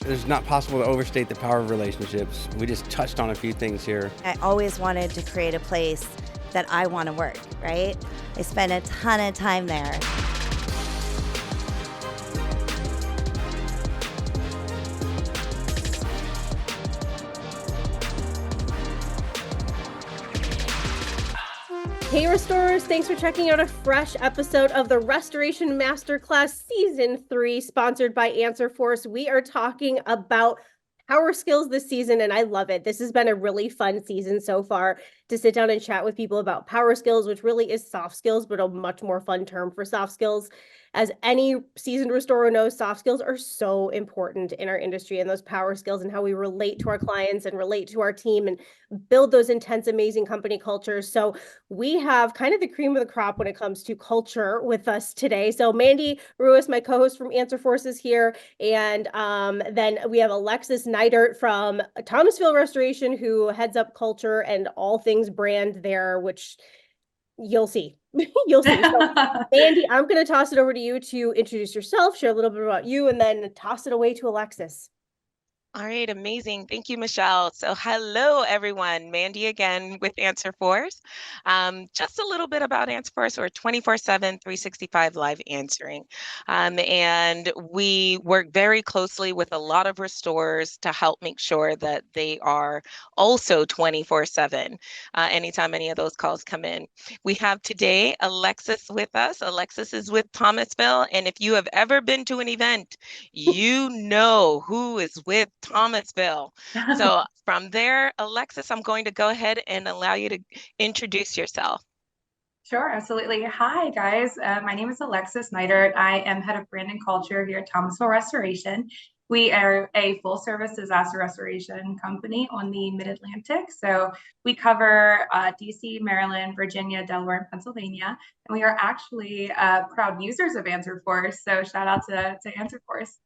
It's not possible to overstate the power of relationships. We just touched on a few things here. I always wanted to create a place that I want to work, right? I spent a ton of time there. Hey Restorers, thanks for checking out a fresh episode of the Restoration Masterclass Season 3, sponsored by Answer Force. We are talking about power skills this season, and I love it. This has been a really fun season so far to sit down and chat with people about power skills, which really is soft skills, but a much more fun term for soft skills. As any seasoned restorer knows, soft skills are so important in our industry, and those power skills and how we relate to our clients and relate to our team and build those intense, amazing company cultures. So we have kind of the cream of the crop when it comes to culture with us today. So Mandy Ruiz, my co-host from Answer Force, is here. And then we have Alexus Neidert from Thomasville Restoration, who heads up culture and all things brand there, which you'll see. You'll see. So, Mandy, I'm going to toss it over to you to introduce yourself, share a little bit about you, and then toss it away to Alexus. All right, amazing. Thank you, Michelle. So hello, everyone. Mandy again with Answer Force. Just a little bit about Answer Force. We're 24/7, 365 live answering. And we work very closely with a lot of restorers to help make sure that they are also 24/7 anytime any of those calls come in. We have today Alexus with us. Alexus is with Thomasville. And if you have ever been to an event, you know who is with Thomasville. So from there, Alexus, I'm going to go ahead and allow you to introduce yourself. Sure, absolutely. Hi, guys. My name is Alexus Neidert. I am head of brand and culture here at Thomasville Restoration. We are a full-service disaster restoration company on the Mid-Atlantic. So we cover DC, Maryland, Virginia, Delaware, and Pennsylvania. And we are actually proud users of Answer Force. So shout out to Answer Force.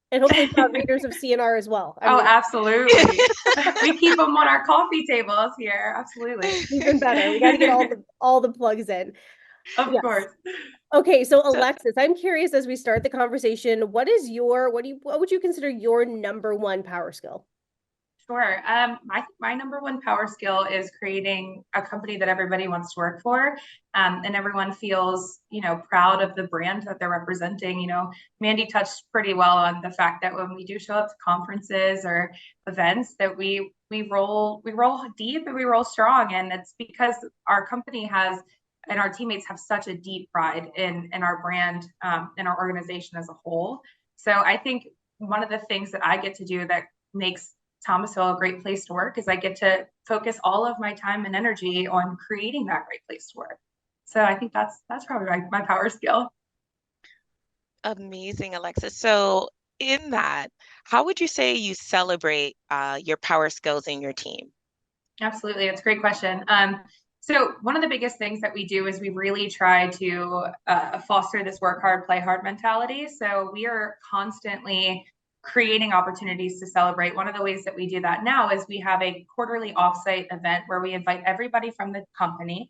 And hopefully proud readers of CNR as well. Absolutely. We keep them on our coffee tables here. Absolutely. Even better. We got to get all the plugs in. Of course. Okay, so Alexus, I'm curious as we start the conversation, what would you consider your number one power skill? Sure. My number one power skill is creating a company that everybody wants to work for, and everyone feels, proud of the brand that they're representing. Mandy touched pretty well on the fact that when we do show up to conferences or events, that we roll deep and we roll strong, and it's because our company has and our teammates have such a deep pride in our brand, and our organization as a whole. So I think one of the things that I get to do that makes Thomasville a great place to work is I get to focus all of my time and energy on creating that great place to work. So I think that's probably my power skill. Amazing, Alexis. So in that, how would you say you celebrate your power skills in your team? Absolutely. It's a great question. So one of the biggest things that we do is we really try to foster this work hard, play hard mentality. So we are constantly creating opportunities to celebrate. One of the ways that we do that now is we have a quarterly offsite event where we invite everybody from the company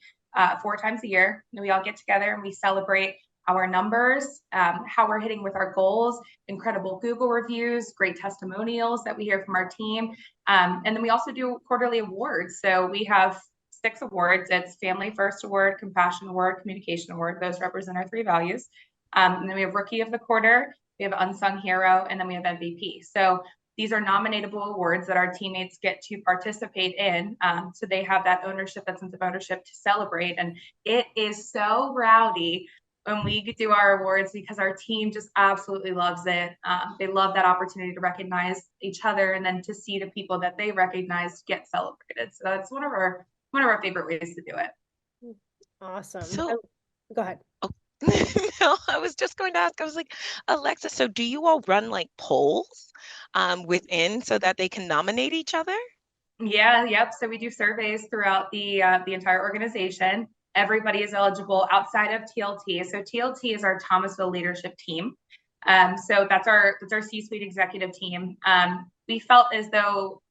4 times a year. And we all get together and we celebrate our numbers, how we're hitting with our goals, incredible Google reviews, great testimonials that we hear from our team. And then we also do quarterly awards. So we have 6 awards. It's Family First Award, Compassion Award, Communication Award. Those represent our 3 values. And then we have Rookie of the Quarter, we have Unsung Hero, and then we have MVP. So these are nominatable awards that our teammates get to participate in. So they have that ownership, that sense of ownership to celebrate. And it is so rowdy when we do our awards because our team just absolutely loves it. They love that opportunity to recognize each other and then to see the people that they recognize get celebrated. So that's one of our favorite ways to do it. Awesome. So, go ahead. Oh. No, I was just going to ask, I was like, Alexa, so do you all run like polls within so that they can nominate each other? Yeah, yep. So we do surveys throughout the entire organization. Everybody is eligible outside of TLT. So TLT is our Thomasville leadership team. So that's our C-suite executive team. We felt as though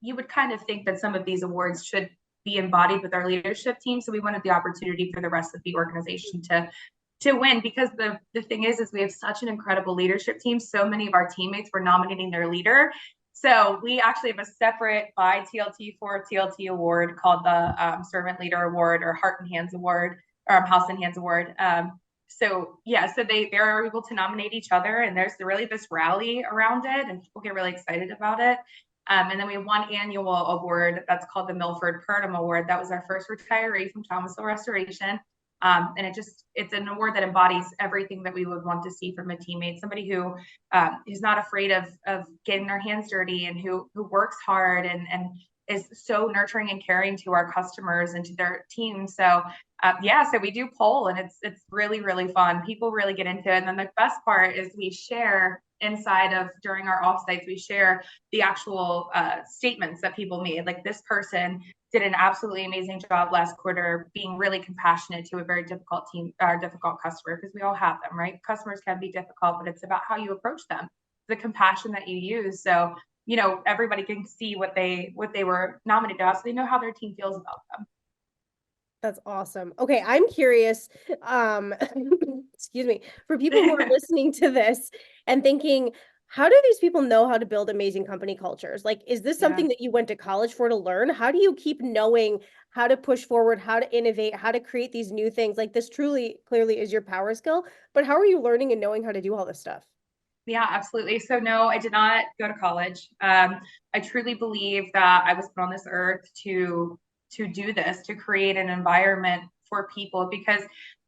you would kind of think that some of these awards should be embodied with our leadership team. So we wanted the opportunity for the rest of the organization to to win, because the thing is we have such an incredible leadership team. So many of our teammates were nominating their leader. So we actually have a separate by TLT for TLT award called the Servant Leader Award, or Heart and Hands Award, or House and Hands Award. So they're able to nominate each other, and there's really this rally around it, and people get really excited about it. And then we have one annual award that's called the Milford Purdom Award. That was our first retiree from Thomasville Restoration. And it's an award that embodies everything that we would want to see from a teammate, somebody who is not afraid of getting their hands dirty, and who works hard and is so nurturing and caring to our customers and to their team. So so we do poll, and it's really, really fun. People really get into it. And then the best part is we share inside of, during our offsites, we share the actual statements that people made. Like, this person did an absolutely amazing job last quarter being really compassionate to a very difficult customer, because we all have them, right? Customers can be difficult, but it's about how you approach them, the compassion that you use. So, everybody can see what they were nominated about, so they know how their team feels about them. That's awesome. Okay, I'm curious, excuse me, for people who are listening to this and thinking, how do these people know how to build amazing company cultures? Like, is this something that you went to college for to learn? How do you keep knowing how to push forward, how to innovate, how to create these new things? Like, this clearly is your power skill, but how are you learning and knowing how to do all this stuff? Yeah, absolutely. So no, I did not go to college. I truly believe that I was put on this earth to do this, to create an environment for people, because,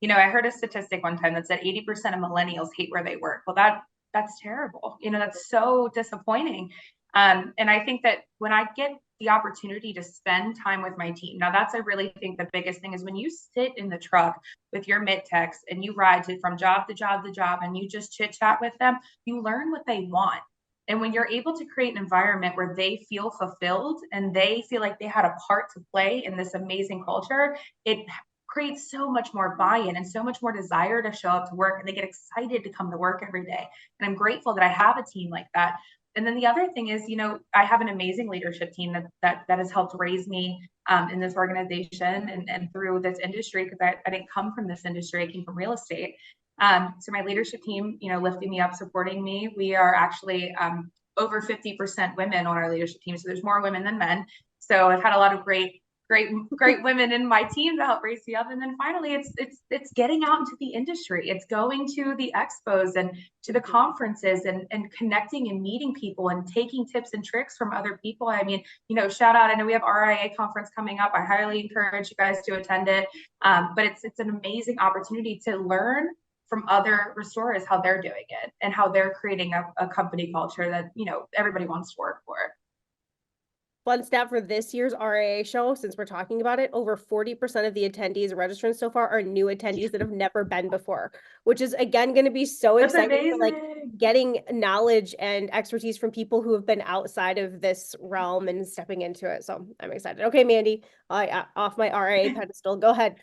I heard a statistic one time that said 80% of millennials hate where they work. Well, that's terrible. That's so disappointing. And I think that when I get the opportunity to spend time with my team, now I really think the biggest thing is when you sit in the truck with your mid-techs and you ride from job to job to job, and you just chit chat with them, you learn what they want. And when you're able to create an environment where they feel fulfilled and they feel like they had a part to play in this amazing culture, it creates so much more buy-in and so much more desire to show up to work, and they get excited to come to work every day. And I'm grateful that I have a team like that. And then the other thing is, I have an amazing leadership team that has helped raise me in this organization and through this industry, because I didn't come from this industry. I came from real estate. So my leadership team, lifting me up, supporting me. We are actually over 50% women on our leadership team. So there's more women than men. So I've had a lot of great women in my team to help raise me up. And then finally, it's getting out into the industry. It's going to the expos and to the conferences and connecting and meeting people and taking tips and tricks from other people. I mean, shout out. I know we have RIA conference coming up. I highly encourage you guys to attend it. But it's an amazing opportunity to learn from other restorers how they're doing it and how they're creating a company culture that, everybody wants to work for. Fun stat for this year's RAA show, since we're talking about it, over 40% of the attendees and registrants so far are new attendees that have never been before, which is again going to be so exciting for like getting knowledge and expertise from people who have been outside of this realm and stepping into it. So I'm excited. Okay, Mandy, off my RAA pedestal. Go ahead.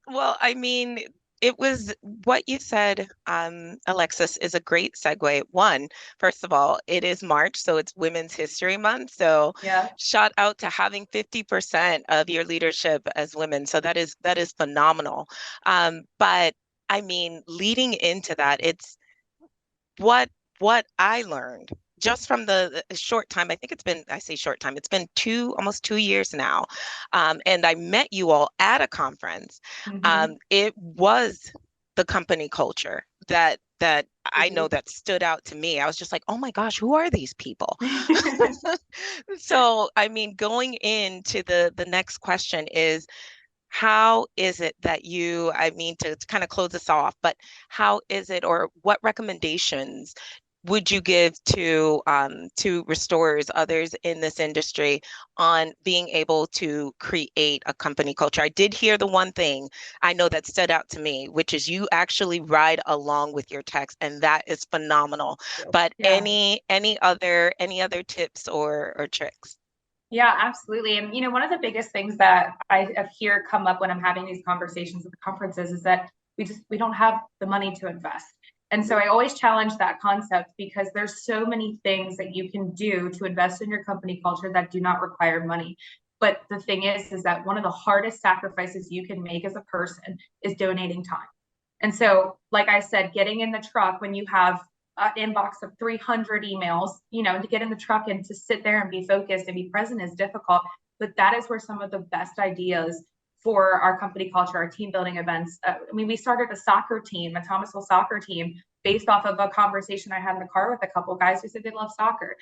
Well, I mean, it was what you said, Alexus, is a great segue. One, first of all, it is March, so it's Women's History Month. So shout out to having 50% of your leadership as women. So that is phenomenal. But I mean, leading into that, it's what I learned just from the short time. I think I say short time, it's been almost 2 years now. And I met you all at a conference. It was the company culture that I know that stood out to me. I was just like, oh my gosh, who are these people? So, I mean, going into the next question is, how is it that to kind of close this off, but how is it, or what recommendations would you give to restorers, others in this industry, on being able to create a company culture? I did hear the one thing I know that stood out to me, which is you actually ride along with your techs, and that is phenomenal. But any other tips or tricks? Yeah, absolutely. And, one of the biggest things that I hear come up when I'm having these conversations at the conferences is that we don't have the money to invest. And so I always challenge that concept, because there's so many things that you can do to invest in your company culture that do not require money. But the thing is that one of the hardest sacrifices you can make as a person is donating time. And so, like I said, getting in the truck when you have an inbox of 300 emails, to get in the truck and to sit there and be focused and be present is difficult. But that is where some of the best ideas for our company culture, our team building events. We started a soccer team, a Thomasville soccer team, based off of a conversation I had in the car with a couple guys who said they love soccer.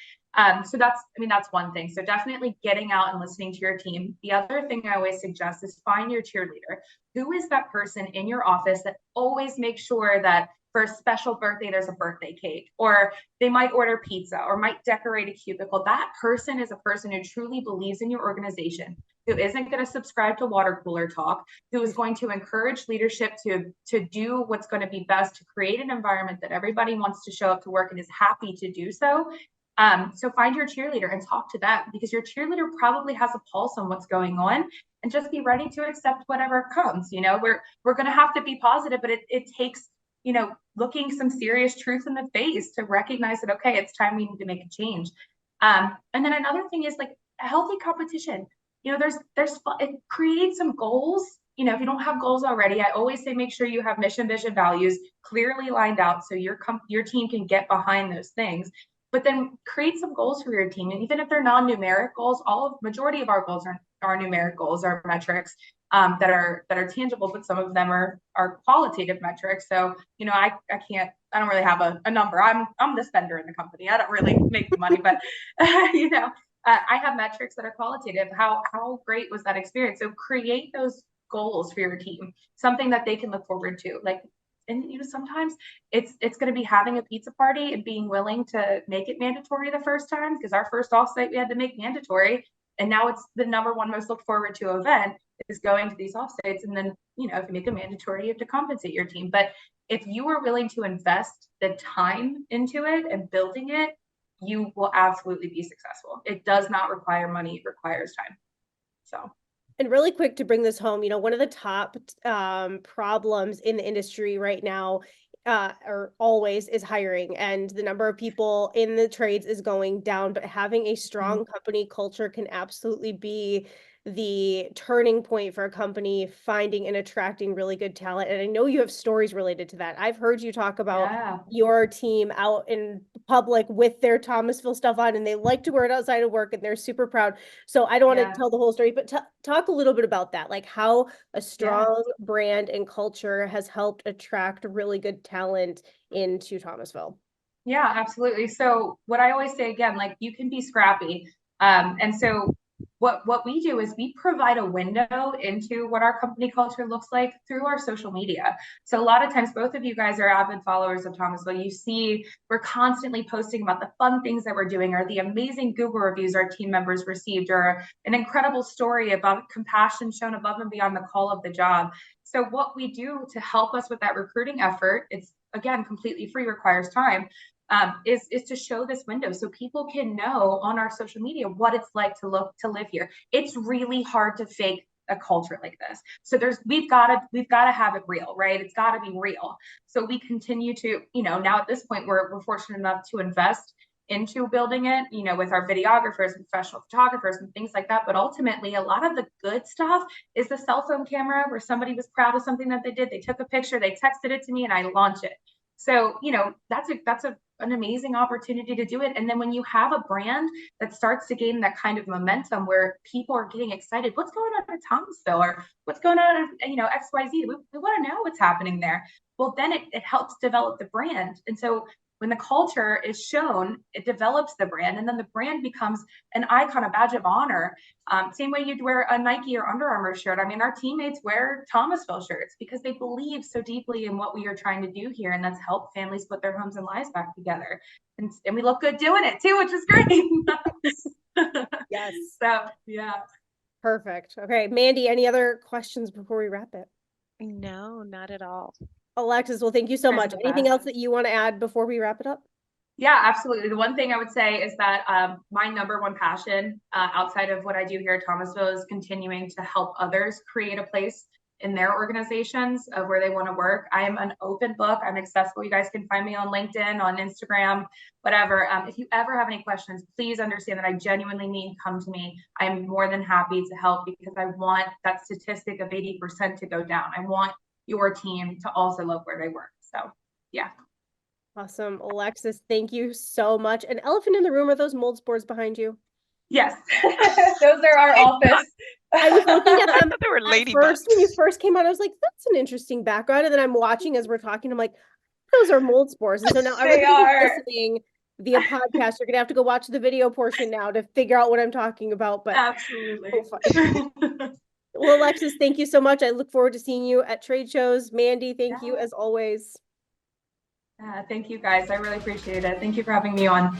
So that's one thing. So definitely getting out and listening to your team. The other thing I always suggest is find your cheerleader. Who is that person in your office that always makes sure that for a special birthday, there's a birthday cake, or they might order pizza or might decorate a cubicle? That person is a person who truly believes in your organization, who isn't going to subscribe to water cooler talk, who is going to encourage leadership to do what's going to be best to create an environment that everybody wants to show up to work and is happy to do so. So find your cheerleader and talk to them, because your cheerleader probably has a pulse on what's going on, and just be ready to accept whatever comes. We're going to have to be positive, but it takes, looking some serious truth in the face to recognize that, okay, it's time we need to make a change. And then another thing is like a healthy competition. There's it creates some goals. If you don't have goals already, I always say make sure you have mission, vision, values clearly lined out so your team can get behind those things. But then create some goals for your team, and even if they're non-numeric goals, majority of our goals are numeric goals, are metrics that are tangible, but some of them are qualitative metrics. So I don't really have a number. I'm the spender in the company. I don't really make the money, but I have metrics that are qualitative. How great was that experience? So create those goals for your team, something that they can look forward to. And sometimes it's going to be having a pizza party and being willing to make it mandatory the first time, because our first offsite we had to make mandatory, and now it's the number one most looked forward to event is going to these offsites. And then if you make it mandatory, you have to compensate your team. But if you are willing to invest the time into it and building it, you will absolutely be successful. It does not require money, it requires time. So. And really quick to bring this home, one of the top problems in the industry right now or always is hiring, and the number of people in the trades is going down, but having a strong company culture can absolutely be the turning point for a company finding and attracting really good talent. And I know you have stories related to that. I've heard you talk about your team out in public with their Thomasville stuff on, and they like to wear it outside of work, and they're super proud. So I don't want to tell the whole story, but talk a little bit about that, like how a strong brand and culture has helped attract really good talent into Thomasville. Yeah, absolutely. So what I always say again, like, you can be scrappy. And so what we do is we provide a window into what our company culture looks like through our social media. So a lot of times, both of you guys are avid followers of Thomasville. You see, we're constantly posting about the fun things that we're doing, or the amazing Google reviews our team members received, or an incredible story about compassion shown above and beyond the call of the job. So what we do to help us with that recruiting effort, it's again completely free, requires time, is to show this window so people can know on our social media what it's like to live here. It's really hard to fake a culture like this. So we've got to have it real, right? It's got to be real. So we continue to, now at this point, we're fortunate enough to invest into building it, with our videographers and professional photographers and things like that. But ultimately, a lot of the good stuff is the cell phone camera where somebody was proud of something that they did. They took a picture, they texted it to me, and I launch it. So, that's an amazing opportunity to do it. And then when you have a brand that starts to gain that kind of momentum where people are getting excited, what's going on in Thomasville, or what's going on in, XYZ, we want to know what's happening there. Well, then it helps develop the brand. And so when the culture is shown, it develops the brand, and then the brand becomes an icon, a badge of honor. Same way you'd wear a Nike or Under Armour shirt. I mean, our teammates wear Thomasville shirts because they believe so deeply in what we are trying to do here, and that's help families put their homes and lives back together. And we look good doing it too, which is great. Yes. So, yeah. Perfect. Okay, Mandy, any other questions before we wrap it? No, not at all. Alexus, well, thank you so much. Anything else that you want to add before we wrap it up? Yeah, absolutely. The one thing I would say is that my number one passion outside of what I do here at Thomasville is continuing to help others create a place in their organizations of where they want to work. I am an open book. I'm accessible. You guys can find me on LinkedIn, on Instagram, whatever. If you ever have any questions, please understand that I genuinely mean come to me. I'm more than happy to help because I want that statistic of 80% to go down. I want your team to also love where they work. So yeah. Awesome. Alexus, thank you so much. An elephant in the room, are those mold spores behind you? Yes, those are our office. I was looking at them They were at ladybugs. first when you first came on. I was like, that's an interesting background. And then I'm watching as we're talking. I'm like, those are mold spores. And so now everybody who's listening via podcast, you're going to have to go watch the video portion now to figure out what I'm talking about. But absolutely. Well, Alexus, thank you so much. I look forward to seeing you at trade shows. Mandy, thank you as always. Thank you guys. I really appreciate it. Thank you for having me on.